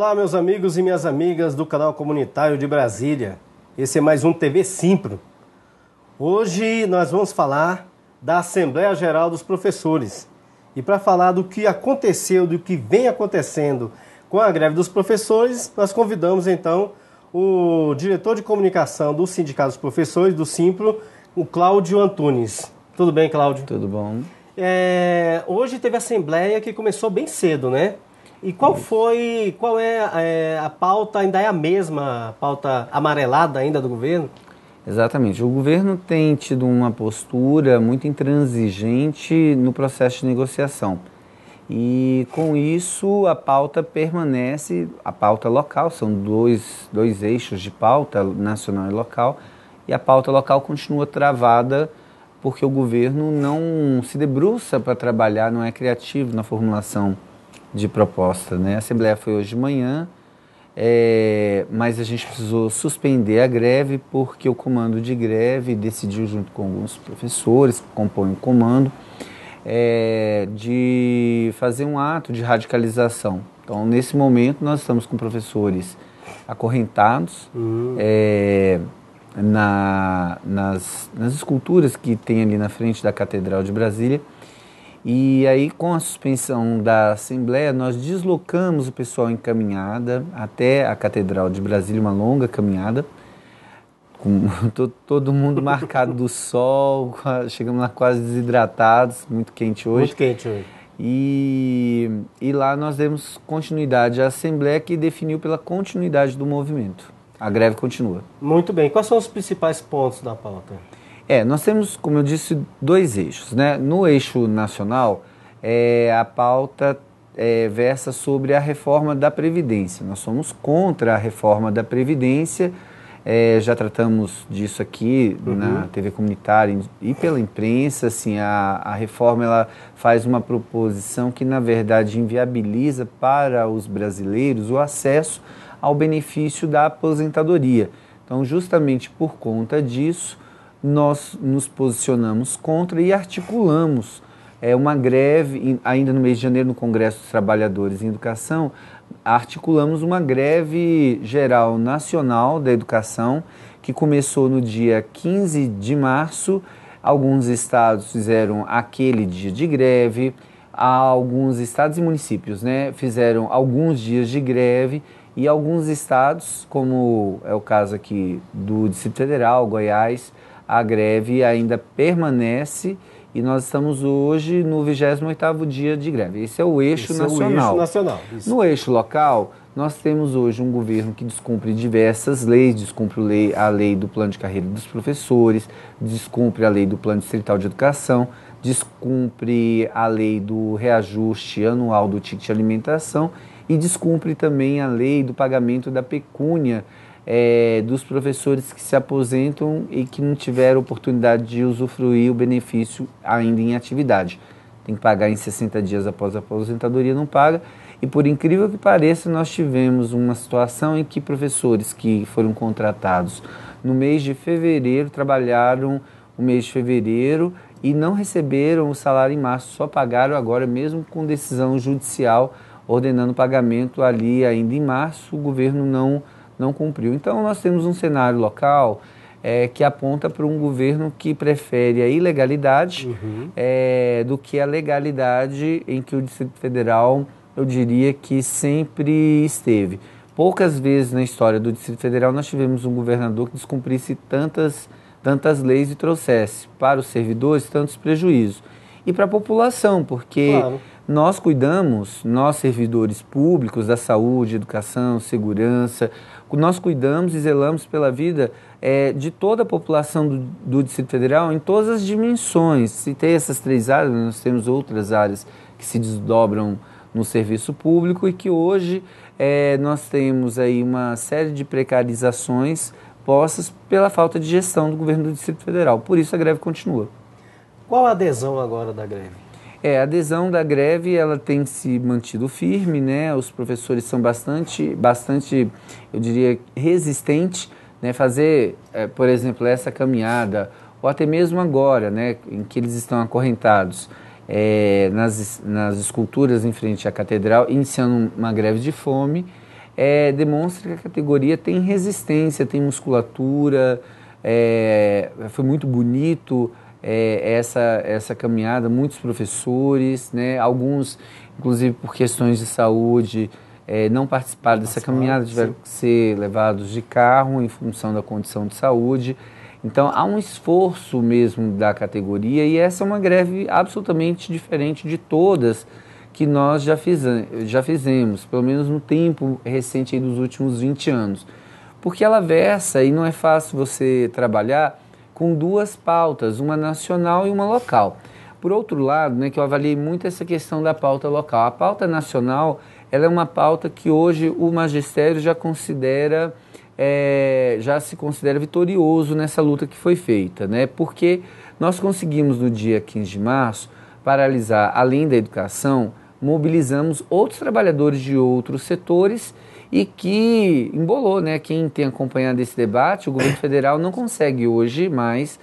Olá, meus amigos e minhas amigas do canal comunitário de Brasília. Esse é mais um TV Simpro. Hoje nós vamos falar da Assembleia Geral dos Professores. E para falar do que aconteceu, do que vem acontecendo com a greve dos professores, nós convidamos então o diretor de comunicação do Sindicato dos Professores, do Simpro, o Cláudio Antunes. Tudo bem, Cláudio? Tudo bom. Hoje teve a Assembleia que começou bem cedo, né? E qual é a pauta, ainda é a mesma pauta amarelada ainda do governo? Exatamente. O governo tem tido uma postura muito intransigente no processo de negociação. E com isso a pauta permanece, a pauta local, são dois eixos de pauta, nacional e local, e a pauta local continua travada porque o governo não se debruça para trabalhar, não é criativo na formulação de proposta, né? A Assembleia foi hoje de manhã, mas a gente precisou suspender a greve porque o comando de greve decidiu, junto com alguns professores que compõem o comando, de fazer um ato de radicalização. Então, nesse momento, nós estamos com professores acorrentados nas esculturas que tem ali na frente da Catedral de Brasília. E aí, com a suspensão da Assembleia, nós deslocamos o pessoal em caminhada até a Catedral de Brasília, uma longa caminhada, com todo mundo marcado do sol, chegamos lá quase desidratados, muito quente hoje. Muito quente hoje. E lá nós demos continuidade à Assembleia, que definiu pela continuidade do movimento. A greve continua. Muito bem. Quais são os principais pontos da pauta? Nós temos, como eu disse, dois eixos, né? No eixo nacional, a pauta versa sobre a reforma da Previdência. Nós somos contra a reforma da Previdência, já tratamos disso aqui na TV comunitária e pela imprensa. Assim, a reforma ela faz uma proposição que, na verdade, inviabiliza para os brasileiros o acesso ao benefício da aposentadoria. Então, justamente por conta disso, nós nos posicionamos contra e articulamos uma greve, ainda no mês de janeiro, no Congresso dos Trabalhadores em Educação, articulamos uma greve geral nacional da educação, que começou no dia 15 de março. Alguns estados fizeram aquele dia de greve, alguns estados e municípios, né, fizeram alguns dias de greve, e alguns estados, como é o caso aqui do Distrito Federal, Goiás, a greve ainda permanece e nós estamos hoje no 28º dia de greve. Esse é o eixo nacional. Isso. No eixo local, nós temos hoje um governo que descumpre diversas leis, descumpre a lei do plano de carreira dos professores, descumpre a lei do plano distrital de educação, descumpre a lei do reajuste anual do ticket de alimentação e descumpre também a lei do pagamento da pecúnia dos professores que se aposentam e que não tiveram oportunidade de usufruir o benefício ainda em atividade. Tem que pagar em 60 dias após a aposentadoria, não paga. E por incrível que pareça, nós tivemos uma situação em que professores que foram contratados no mês de fevereiro, trabalharam o mês de fevereiro e não receberam o salário em março, só pagaram agora, mesmo com decisão judicial ordenando o pagamento ali ainda em março, o governo não cumpriu. Então nós temos um cenário local que aponta para um governo que prefere a ilegalidade do que a legalidade, em que o Distrito Federal, eu diria que sempre esteve. Poucas vezes na história do Distrito Federal nós tivemos um governador que descumprisse tantas leis e trouxesse para os servidores tantos prejuízos. E para a população, porque nós cuidamos, nós servidores públicos da saúde, educação, segurança, nós cuidamos e zelamos pela vida de toda a população do Distrito Federal em todas as dimensões. Se tem essas três áreas, nós temos outras áreas que se desdobram no serviço público e que hoje nós temos aí uma série de precarizações postas pela falta de gestão do governo do Distrito Federal. Por isso a greve continua. Qual a adesão agora da greve? A adesão da greve ela tem se mantido firme, né? Os professores são bastante, eu diria, resistentes, né? Fazer, por exemplo, essa caminhada, ou até mesmo agora, né? Em que eles estão acorrentados nas esculturas em frente à catedral, iniciando uma greve de fome, demonstra que a categoria tem resistência, tem musculatura, foi muito bonito essa caminhada, muitos professores, né, alguns, inclusive por questões de saúde, não participaram dessa caminhada, tiveram que ser levados de carro em função da condição de saúde. Então, há um esforço mesmo da categoria e essa é uma greve absolutamente diferente de todas que nós já fizemos, pelo menos no tempo recente aí dos últimos 20 anos. Porque ela versa, e não é fácil você trabalhar com duas pautas, uma nacional e uma local. Por outro lado, né, que eu avaliei muito essa questão da pauta local. A pauta nacional, ela é uma pauta que hoje o magistério já se considera vitorioso nessa luta que foi feita, né? Porque nós conseguimos no dia 15 de março paralisar, além da educação, mobilizamos outros trabalhadores de outros setores e que embolou, né? Quem tem acompanhado esse debate, o governo federal não consegue hoje mais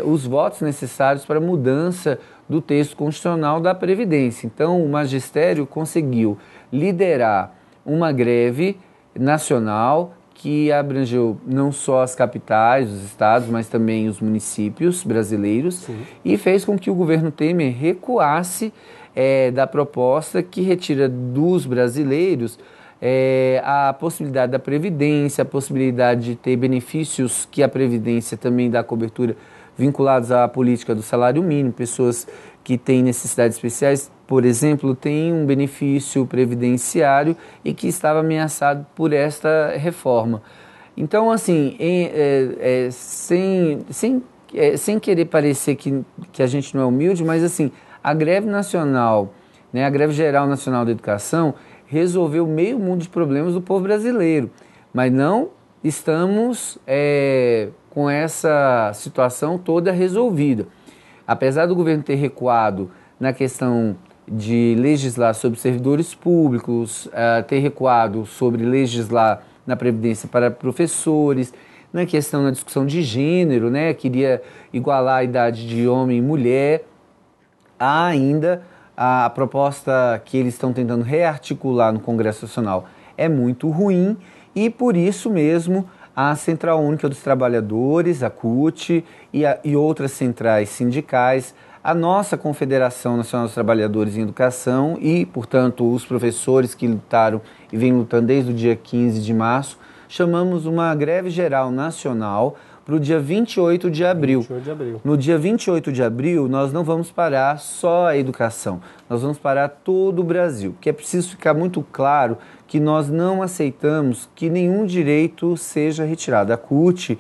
os votos necessários para a mudança do texto constitucional da Previdência. Então, o magistério conseguiu liderar uma greve nacional que abrangeu não só as capitais, os estados, mas também os municípios brasileiros. Sim. E fez com que o governo Temer recuasse da proposta que retira dos brasileiros a possibilidade da Previdência, a possibilidade de ter benefícios que a Previdência também dá cobertura vinculados à política do salário mínimo. Pessoas que têm necessidades especiais, por exemplo, têm um benefício previdenciário e que estava ameaçado por esta reforma. Então, assim, sem querer parecer que a gente não é humilde, mas assim, a greve nacional, né, a greve geral nacional da educação, resolveu meio mundo de problemas do povo brasileiro, mas não estamos com essa situação toda resolvida. Apesar do governo ter recuado na questão de legislar sobre servidores públicos, ter recuado sobre legislar na Previdência para professores, na questão da discussão de gênero, né, queria igualar a idade de homem e mulher, há ainda a proposta que eles estão tentando rearticular no Congresso Nacional é muito ruim e por isso mesmo a Central Única dos Trabalhadores, a CUT e outras centrais sindicais, a nossa Confederação Nacional dos Trabalhadores em Educação e, portanto, os professores que lutaram e vêm lutando desde o dia 15 de março, chamamos uma greve geral nacional para o dia 28 de abril. 28 de abril. No dia 28 de abril, nós não vamos parar só a educação, nós vamos parar todo o Brasil, porque é preciso ficar muito claro que nós não aceitamos que nenhum direito seja retirado. A CUT,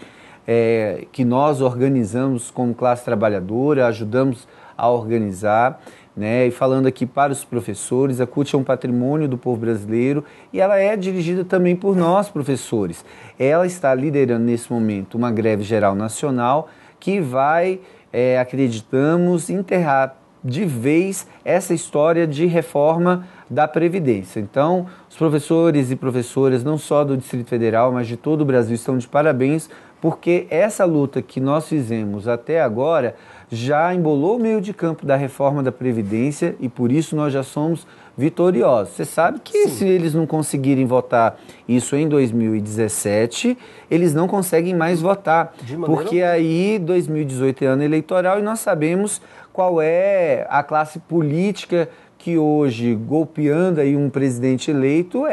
que nós organizamos como classe trabalhadora, ajudamos a organizar, né? E falando aqui para os professores, a CUT é um patrimônio do povo brasileiro e ela é dirigida também por nós, professores. Ela está liderando nesse momento uma greve geral nacional que vai, acreditamos, enterrar de vez essa história de reforma da Previdência. Então, os professores e professoras, não só do Distrito Federal, mas de todo o Brasil, estão de parabéns, porque essa luta que nós fizemos até agora já embolou o meio de campo da reforma da Previdência e por isso nós já somos vitoriosos. Você sabe que se eles não conseguirem votar isso em 2017, eles não conseguem mais votar, porque aí 2018 é ano eleitoral e nós sabemos qual é a classe política que hoje, golpeando aí um presidente eleito,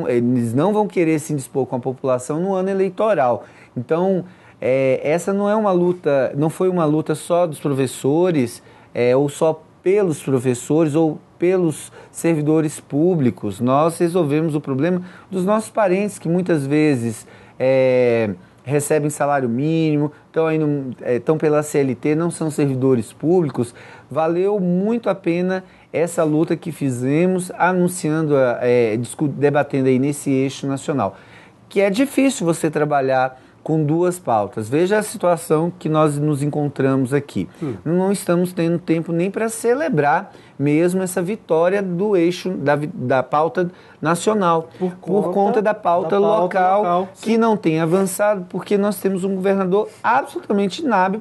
eles não vão querer se indispor com a população no ano eleitoral. Então, essa não é uma luta, não foi uma luta só dos professores, ou só pelos professores, ou pelos servidores públicos. Nós resolvemos o problema dos nossos parentes, que muitas vezes recebem salário mínimo, estão pela CLT, não são servidores públicos. Valeu muito a pena essa luta que fizemos, anunciando, debatendo aí nesse eixo nacional. Que é difícil você trabalhar com duas pautas. Veja a situação que nós nos encontramos aqui. Não estamos tendo tempo nem para celebrar mesmo essa vitória do eixo da pauta nacional, por conta da pauta local que não tem avançado, porque nós temos um governador absolutamente inábil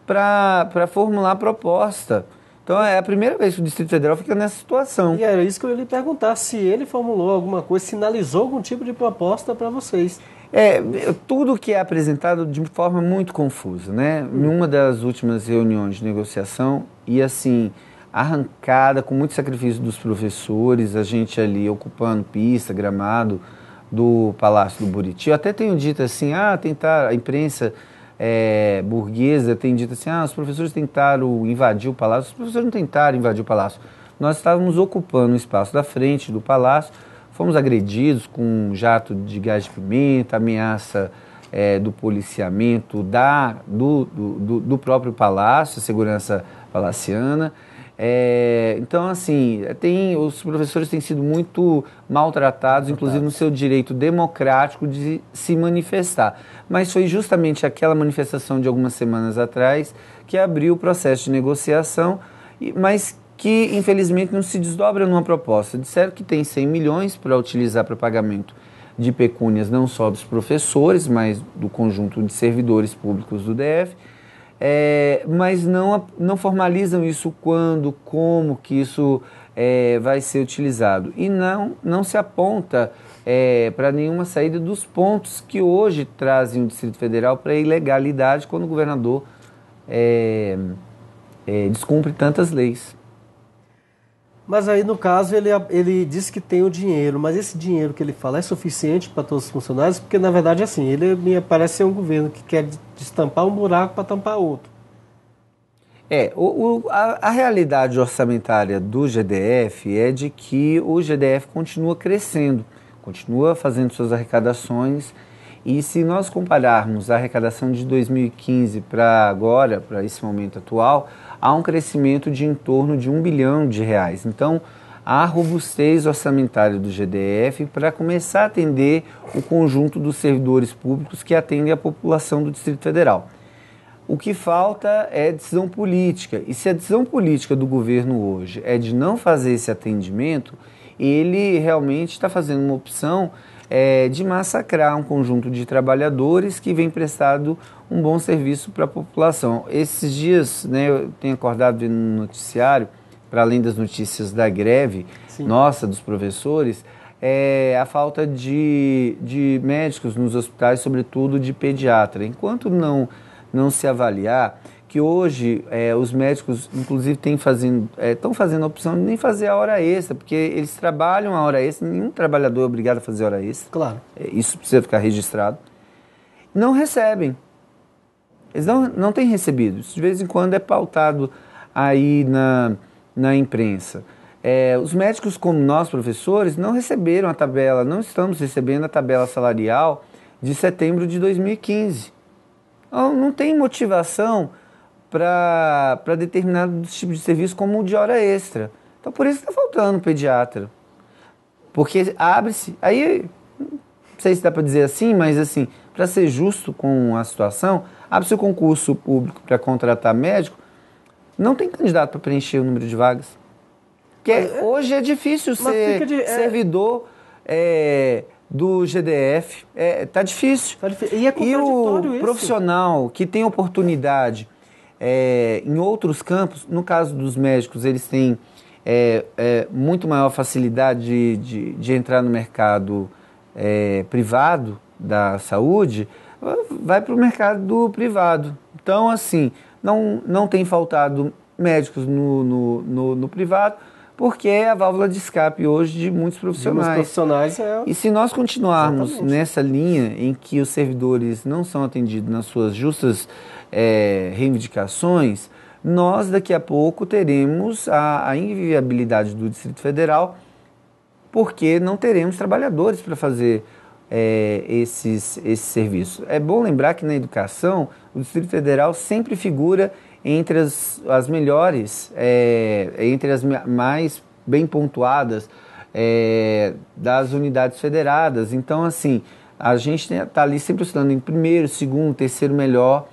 para formular proposta. Então é a primeira vez que o Distrito Federal fica nessa situação. E era isso que eu ia lhe perguntar, se ele formulou alguma coisa, sinalizou algum tipo de proposta para vocês. Tudo que é apresentado de forma muito confusa, né? Em uma das últimas reuniões de negociação, e assim, arrancada, com muito sacrifício dos professores, a gente ali ocupando pista, gramado do Palácio do Buriti. Eu até tenho dito assim, tentar, a imprensa burguesa tem dito assim, os professores tentaram invadir o Palácio. Os professores não tentaram invadir o Palácio. Nós estávamos ocupando o espaço da frente do Palácio, fomos agredidos com um jato de gás de pimenta, ameaça do policiamento do próprio palácio, segurança palaciana. Então, assim, os professores têm sido muito maltratados, inclusive no seu direito democrático de se manifestar. Mas foi justamente aquela manifestação de algumas semanas atrás que abriu o processo de negociação, mas que infelizmente não se desdobra numa proposta. Disseram que tem 100 milhões para utilizar para pagamento de pecúnias não só dos professores, mas do conjunto de servidores públicos do DF, mas não formalizam isso quando, como que isso vai ser utilizado. E não se aponta para nenhuma saída dos pontos que hoje trazem o Distrito Federal para a ilegalidade quando o governador descumpre tantas leis. Mas aí, no caso, ele diz que tem o dinheiro, mas esse dinheiro que ele fala é suficiente para todos os funcionários? Porque, na verdade, assim, ele me parece ser um governo que quer destampar um buraco para tampar outro. A realidade orçamentária do GDF é de que o GDF continua crescendo, continua fazendo suas arrecadações, e se nós compararmos a arrecadação de 2015 para agora, para esse momento atual, há um crescimento de em torno de R$1 bilhão. Então, há robustez orçamentária do GDF para começar a atender o conjunto dos servidores públicos que atendem a população do Distrito Federal. O que falta é decisão política, e se a decisão política do governo hoje é de não fazer esse atendimento, ele realmente está fazendo uma opção de massacrar um conjunto de trabalhadores que vem prestado um bom serviço para a população. Esses dias, eu tenho acordado vendo no noticiário, para além das notícias da greve, nossa, dos professores, a falta de médicos nos hospitais, sobretudo de pediatra. Enquanto não se avaliar que hoje os médicos, inclusive, estão fazendo a opção de nem fazer a hora extra, porque eles trabalham a hora extra, nenhum trabalhador é obrigado a fazer hora extra. Claro. Isso precisa ficar registrado. Não recebem. Eles não têm recebido. Isso de vez em quando é pautado aí na imprensa. Os médicos, como nós, professores, não receberam a tabela, não estamos recebendo a tabela salarial de setembro de 2015. Então, não tem motivação para determinados tipos de serviço como o de hora extra. Então, por isso está faltando pediatra. Porque abre-se, aí, não sei se dá para dizer assim, mas assim, para ser justo com a situação, abre-se o concurso público para contratar médico, não tem candidato para preencher o número de vagas. Porque hoje é difícil ser servidor do GDF, tá difícil. E é contraditório o profissional que tem oportunidade em outros campos, no caso dos médicos, eles têm muito maior facilidade de entrar no mercado privado da saúde, vai para o mercado privado. Então, assim, não tem faltado médicos no privado, porque é a válvula de escape hoje de muitos profissionais. E se nós continuarmos nessa linha em que os servidores não são atendidos nas suas justas reivindicações, nós daqui a pouco teremos a inviabilidade do Distrito Federal, porque não teremos trabalhadores para fazer esses serviços. É bom lembrar que na educação o Distrito Federal sempre figura entre as melhores, entre as mais bem pontuadas das unidades federadas. Então, assim, a gente está ali sempre oscilando em primeiro, segundo, terceiro melhor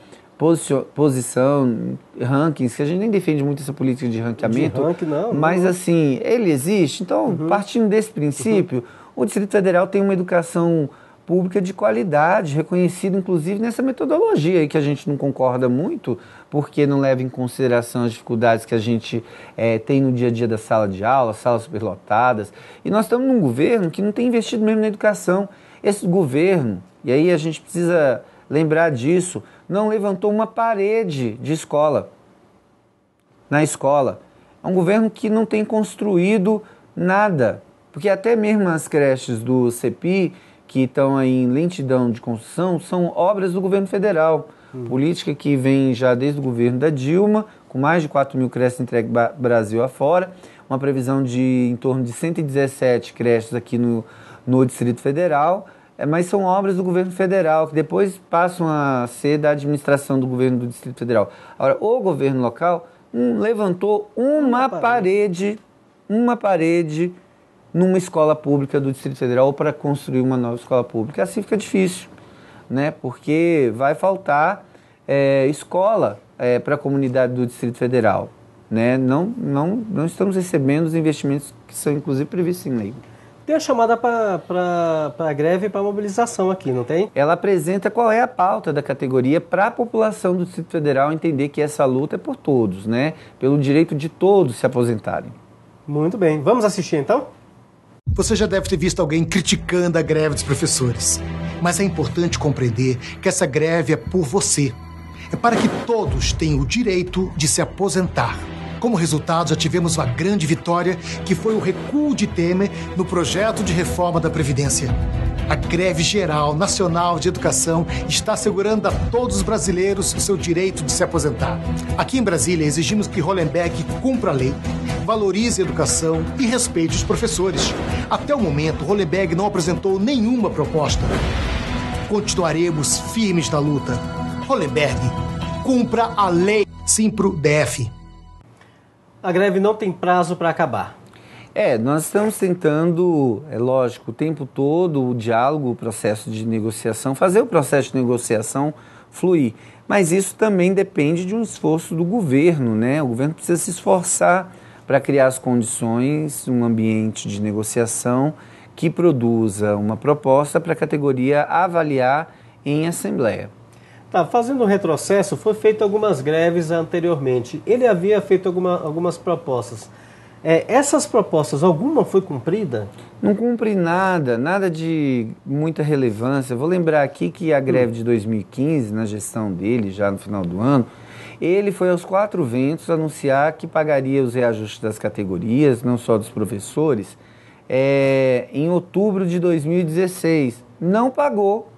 posição, rankings, que a gente nem defende muito essa política de ranqueamento, mas assim, ele existe. Então, partindo desse princípio, o Distrito Federal tem uma educação pública de qualidade, reconhecida inclusive nessa metodologia aí que a gente não concorda muito, porque não leva em consideração as dificuldades que a gente tem no dia a dia da sala de aula, salas superlotadas. E nós estamos num governo que não tem investido mesmo na educação. Esse governo, e aí a gente precisa lembrar disso, não levantou uma parede de escola, na escola. É um governo que não tem construído nada, porque até mesmo as creches do CEPI, que estão aí em lentidão de construção, são obras do governo federal. Política que vem já desde o governo da Dilma, com mais de 4.000 creches entregues Brasil afora, uma previsão de em torno de 117 creches aqui no Distrito Federal, mas são obras do governo federal, que depois passam a ser da administração do governo do Distrito Federal. Agora, o governo local levantou uma parede numa escola pública do Distrito Federal ou para construir uma nova escola pública. Assim fica difícil, né? Porque vai faltar escola para a comunidade do Distrito Federal, né? Não estamos recebendo os investimentos que são inclusive previstos em lei. Tem a chamada para a greve e para a mobilização aqui, não tem? Ela apresenta qual é a pauta da categoria para a população do Distrito Federal entender que essa luta é por todos, né? Pelo direito de todos se aposentarem. Muito bem. Vamos assistir então? Você já deve ter visto alguém criticando a greve dos professores. Mas é importante compreender que essa greve é por você. É para que todos tenham o direito de se aposentar. Como resultado, já tivemos uma grande vitória, que foi o recuo de Temer no projeto de reforma da Previdência. A greve geral nacional de educação está assegurando a todos os brasileiros o seu direito de se aposentar. Aqui em Brasília, exigimos que Hollenberg cumpra a lei, valorize a educação e respeite os professores. Até o momento, Hollenberg não apresentou nenhuma proposta. Continuaremos firmes na luta. Hollenberg, cumpra a lei. Simpro-DF. A greve não tem prazo para acabar. Nós estamos tentando, lógico, o tempo todo o diálogo, o processo de negociação, fazer o processo de negociação fluir. Mas isso também depende de um esforço do governo, né? O governo precisa se esforçar para criar as condições, um ambiente de negociação que produza uma proposta para a categoria avaliar em assembleia. Tá, fazendo um retrocesso, foi feito algumas greves anteriormente. Ele havia feito algumas propostas. Essas propostas, alguma foi cumprida? Não cumpre nada de muita relevância. Vou lembrar aqui que a greve de 2015, na gestão dele, já no final do ano, ele foi aos quatro ventos anunciar que pagaria os reajustes das categorias, não só dos professores, em outubro de 2016. Não pagou.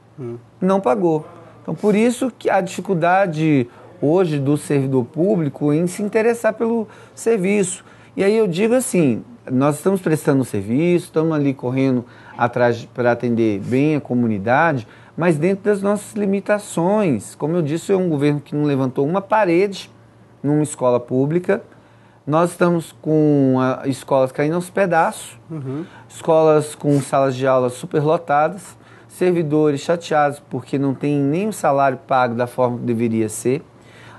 Então, por isso que a dificuldade hoje do servidor público em se interessar pelo serviço. E aí eu digo assim, nós estamos prestando um serviço, estamos ali correndo atrás para atender bem a comunidade, mas dentro das nossas limitações. Como eu disse, é um governo que não levantou uma parede numa escola pública. Nós estamos com escolas caindo aos pedaços, escolas com salas de aula superlotadas, servidores chateados porque não tem nem o salário pago da forma que deveria ser.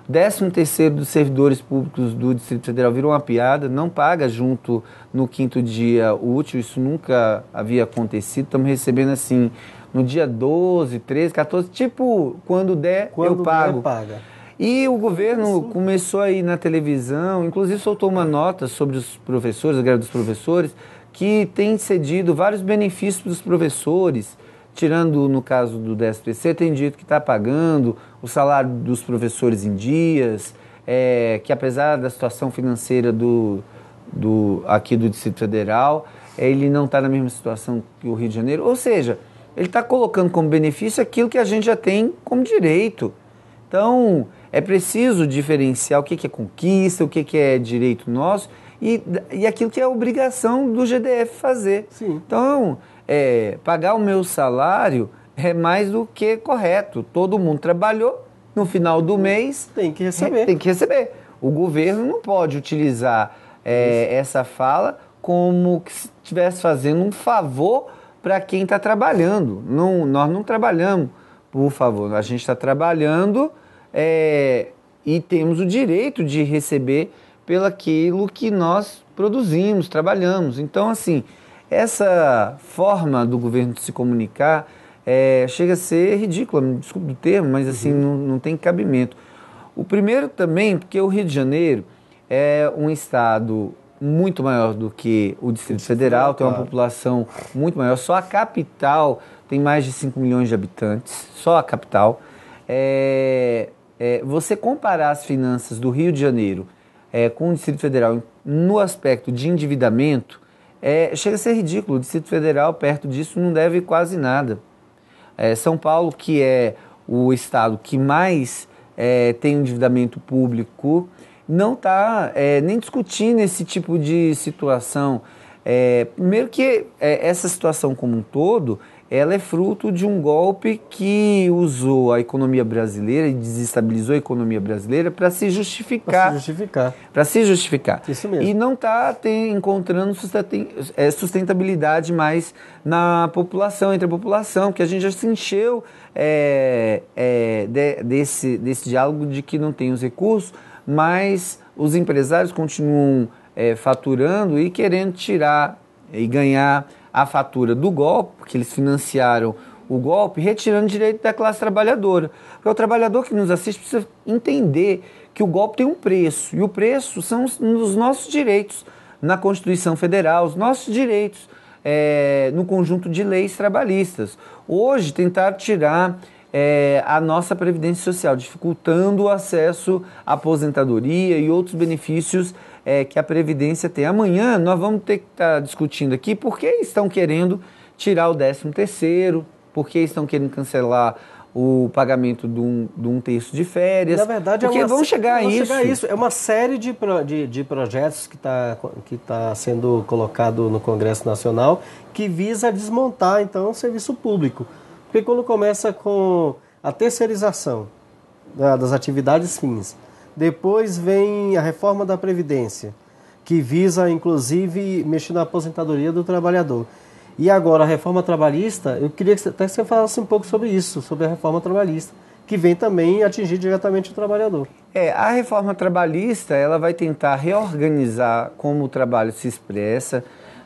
13º dos servidores públicos do Distrito Federal virou uma piada, não paga junto no 5º dia útil, isso nunca havia acontecido. Estamos recebendo assim, no dia 12, 13, 14, tipo, quando der, eu pago. Paga. E o governo começou aí na televisão, inclusive soltou uma nota sobre os professores, a greve dos professores, que tem cedido vários benefícios para os professores, tirando no caso do 13º, tem dito que está pagando o salário dos professores em dias, que apesar da situação financeira aqui do Distrito Federal, ele não está na mesma situação que o Rio de Janeiro. Ou seja, ele está colocando como benefício aquilo que a gente já tem como direito. Então, é preciso diferenciar o que é conquista, o que é direito nosso e aquilo que é obrigação do GDF fazer. Sim. Então, pagar o meu salário é mais do que correto. Todo mundo trabalhou, no final do mês tem que receber. Tem que receber. O governo não pode utilizar essa fala como que se estivesse fazendo um favor para quem está trabalhando. Não, nós não trabalhamos por favor. A gente está trabalhando e temos o direito de receber pelo aquilo que nós produzimos, trabalhamos. Então, assim, essa forma do governo de se comunicar chega a ser ridícula, me desculpe do termo, mas assim, não tem cabimento. O primeiro também, porque o Rio de Janeiro é um estado muito maior do que o Distrito Federal, tem uma população muito maior. Só a capital tem mais de 5 milhões de habitantes, só a capital. Você comparar as finanças do Rio de Janeiro com o Distrito Federal no aspecto de endividamento, chega a ser ridículo. O Distrito Federal, perto disso, não deve quase nada. São Paulo, que é o estado que mais tem um endividamento público, não está nem discutindo esse tipo de situação. Primeiro que essa situação como um todo, ela é fruto de um golpe que usou a economia brasileira e desestabilizou a economia brasileira para se justificar. Para se justificar. Isso mesmo. E não está encontrando sustentabilidade mais na população, entre a população, que a gente já se encheu desse diálogo de que não tem os recursos, mas os empresários continuam faturando e querendo tirar e ganhar a fatura do golpe, porque eles financiaram o golpe, retirando direito da classe trabalhadora. Porque o trabalhador que nos assiste precisa entender que o golpe tem um preço, e o preço são os nossos direitos na Constituição Federal, os nossos direitos no conjunto de leis trabalhistas. Hoje, tentar tirar a nossa Previdência Social, dificultando o acesso à aposentadoria e outros benefícios que a Previdência tem. Amanhã nós vamos ter que estar discutindo aqui por que estão querendo tirar o 13º, por que estão querendo cancelar o pagamento de um terço de férias. Na verdade, porque vão chegar a isso. É uma série de projetos que tá sendo colocado no Congresso Nacional que visa desmontar, então, o serviço público. Porque quando começa com a terceirização das atividades fins, depois vem a reforma da Previdência, que visa, inclusive, mexer na aposentadoria do trabalhador. E agora a reforma trabalhista, eu queria que até você falasse um pouco sobre isso, sobre a reforma trabalhista, que vem também atingir diretamente o trabalhador. A reforma trabalhista, ela vai tentar reorganizar como o trabalho se expressa.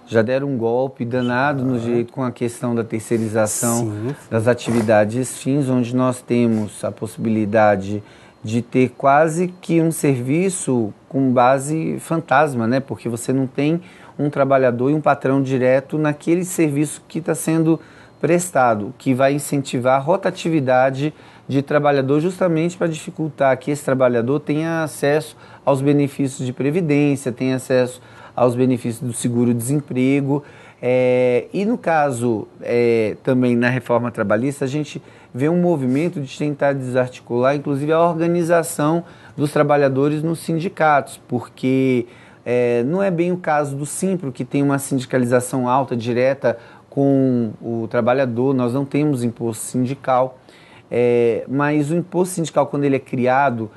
Já deram um golpe danado no direito com a questão da terceirização das atividades fins, onde nós temos a possibilidade de ter quase que um serviço com base fantasma, né? Porque você não tem um trabalhador e um patrão direto naquele serviço que está sendo prestado, que vai incentivar a rotatividade de trabalhador justamente para dificultar que esse trabalhador tenha acesso aos benefícios de previdência, tenha acesso aos benefícios do seguro-desemprego. E no caso, também na reforma trabalhista, a gente vê um movimento de tentar desarticular, inclusive, a organização dos trabalhadores nos sindicatos, porque não é bem o caso do Simpro, que tem uma sindicalização alta, direta com o trabalhador. Nós não temos imposto sindical, mas o imposto sindical, quando ele é criado,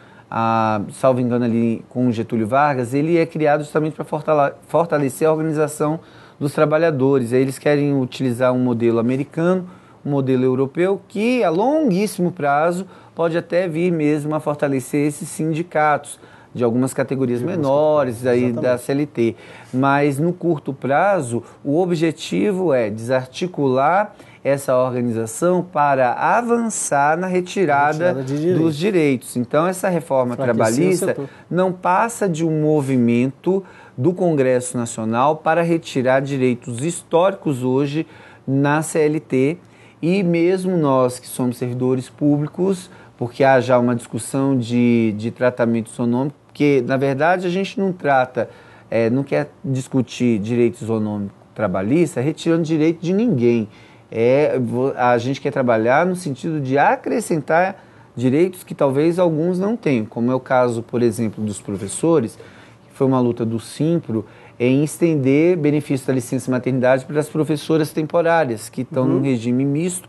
salvo engano ali com Getúlio Vargas, ele é criado justamente para fortalecer a organização dos trabalhadores. Aí eles querem utilizar um modelo americano, um modelo europeu, que a longuíssimo prazo pode até vir mesmo a fortalecer esses sindicatos de algumas categorias menores aí da CLT. Mas no curto prazo, o objetivo é desarticular essa organização para avançar na retirada dos direitos. Então, essa reforma trabalhista não passa de um movimento do Congresso Nacional para retirar direitos históricos hoje na CLT, e mesmo nós que somos servidores públicos, porque há já uma discussão de tratamento isonômico, porque, na verdade, a gente não trata, não quer discutir direito isonômico trabalhista retirando direito de ninguém. A gente quer trabalhar no sentido de acrescentar direitos que talvez alguns não tenham, como é o caso, por exemplo, dos professores, que foi uma luta do Simpro, em estender benefício da licença maternidade para as professoras temporárias, que estão num regime misto,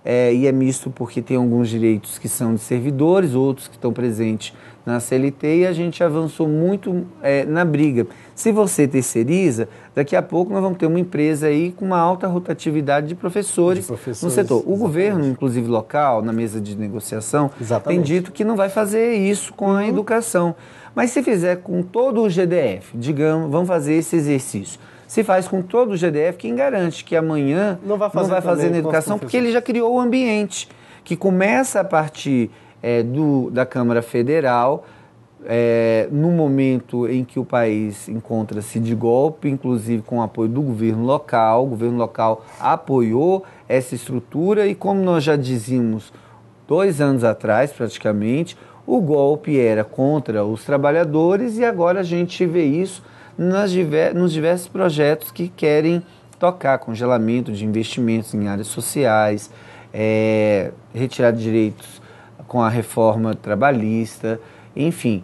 e é misto porque tem alguns direitos que são de servidores, outros que estão presentes na CLT, e a gente avançou muito na briga. Se você terceiriza, daqui a pouco nós vamos ter uma empresa aí com uma alta rotatividade de professores no setor. O governo, inclusive local, na mesa de negociação, tem dito que não vai fazer isso com a educação. Mas se fizer com todo o GDF, digamos, vamos fazer esse exercício. se faz com todo o GDF. Quem garante que amanhã não vai fazer na educação, porque ele já criou o ambiente, que começa a partir da Câmara Federal, no momento em que o país encontra-se de golpe, inclusive com o apoio do governo local. O governo local apoiou essa estrutura e, como nós já dizíamos 2 anos atrás, praticamente, o golpe era contra os trabalhadores e agora a gente vê isso nos diversos projetos que querem tocar congelamento de investimentos em áreas sociais, retirar direitos com a reforma trabalhista, enfim.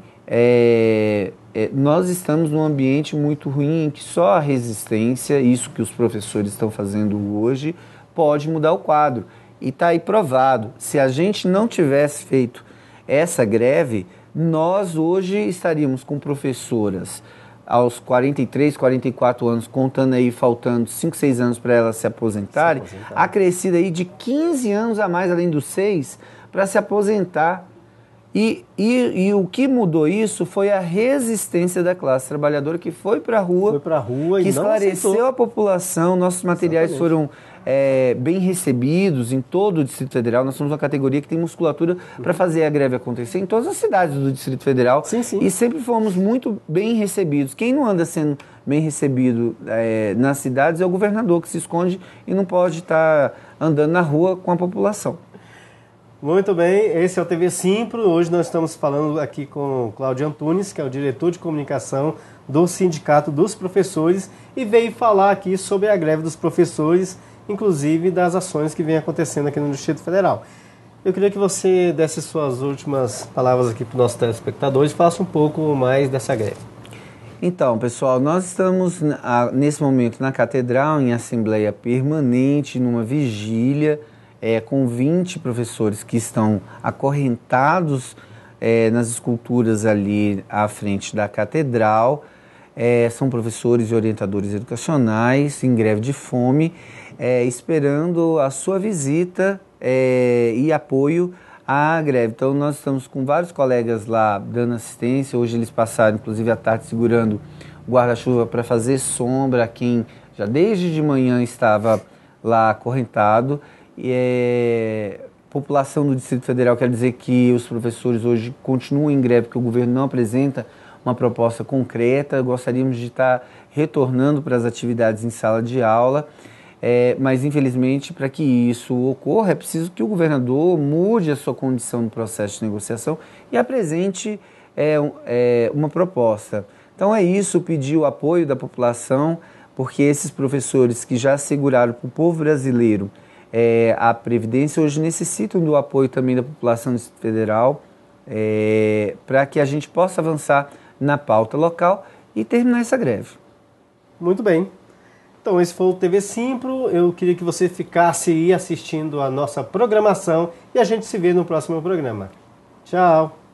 Nós estamos num ambiente muito ruim em que só a resistência, isso que os professores estão fazendo hoje, pode mudar o quadro. E está aí provado. Se a gente não tivesse feito essa greve, nós hoje estaríamos com professoras aos 43, 44 anos, contando aí, faltando 5, 6 anos para elas se aposentarem, acrescida aí de 15 anos a mais, além dos 6, para se aposentar. E o que mudou isso foi a resistência da classe trabalhadora que foi para a rua, que esclareceu a população. Nossos materiais foram bem recebidos em todo o Distrito Federal. Nós somos uma categoria que tem musculatura para fazer a greve acontecer em todas as cidades do Distrito Federal. Sim. E sempre fomos muito bem recebidos. Quem não anda sendo bem recebido nas cidades é o governador, que se esconde e não pode estar andando na rua com a população. Muito bem, esse é o TV Simpro. Hoje nós estamos falando aqui com o Cláudio Antunes, que é o diretor de comunicação do Sindicato dos Professores, e veio falar aqui sobre a greve dos professores, inclusive das ações que vem acontecendo aqui no Distrito Federal. Eu queria que você desse suas últimas palavras aqui para os nossos telespectadores e falasse um pouco mais dessa greve. Então, pessoal, nós estamos nesse momento na Catedral, em assembleia permanente, numa vigília, com 20 professores que estão acorrentados nas esculturas ali à frente da Catedral. São professores e orientadores educacionais em greve de fome, esperando a sua visita e apoio à greve. Então, nós estamos com vários colegas lá dando assistência. Hoje eles passaram, inclusive, à tarde segurando o guarda-chuva para fazer sombra a quem já desde de manhã estava lá acorrentado. População do Distrito Federal, quer dizer que os professores hoje continuam em greve porque o governo não apresenta uma proposta concreta. Gostaríamos de estar retornando para as atividades em sala de aula, mas infelizmente para que isso ocorra é preciso que o governador mude a sua condição no processo de negociação e apresente uma proposta. Então é isso, pedir o apoio da população, porque esses professores que já asseguraram para o povo brasileiro a Previdência hoje necessitam do apoio também da população do Distrito Federal para que a gente possa avançar na pauta local e terminar essa greve. Muito bem. Então esse foi o TV Simpro. Eu queria que você ficasse aí assistindo a nossa programação e a gente se vê no próximo programa. Tchau!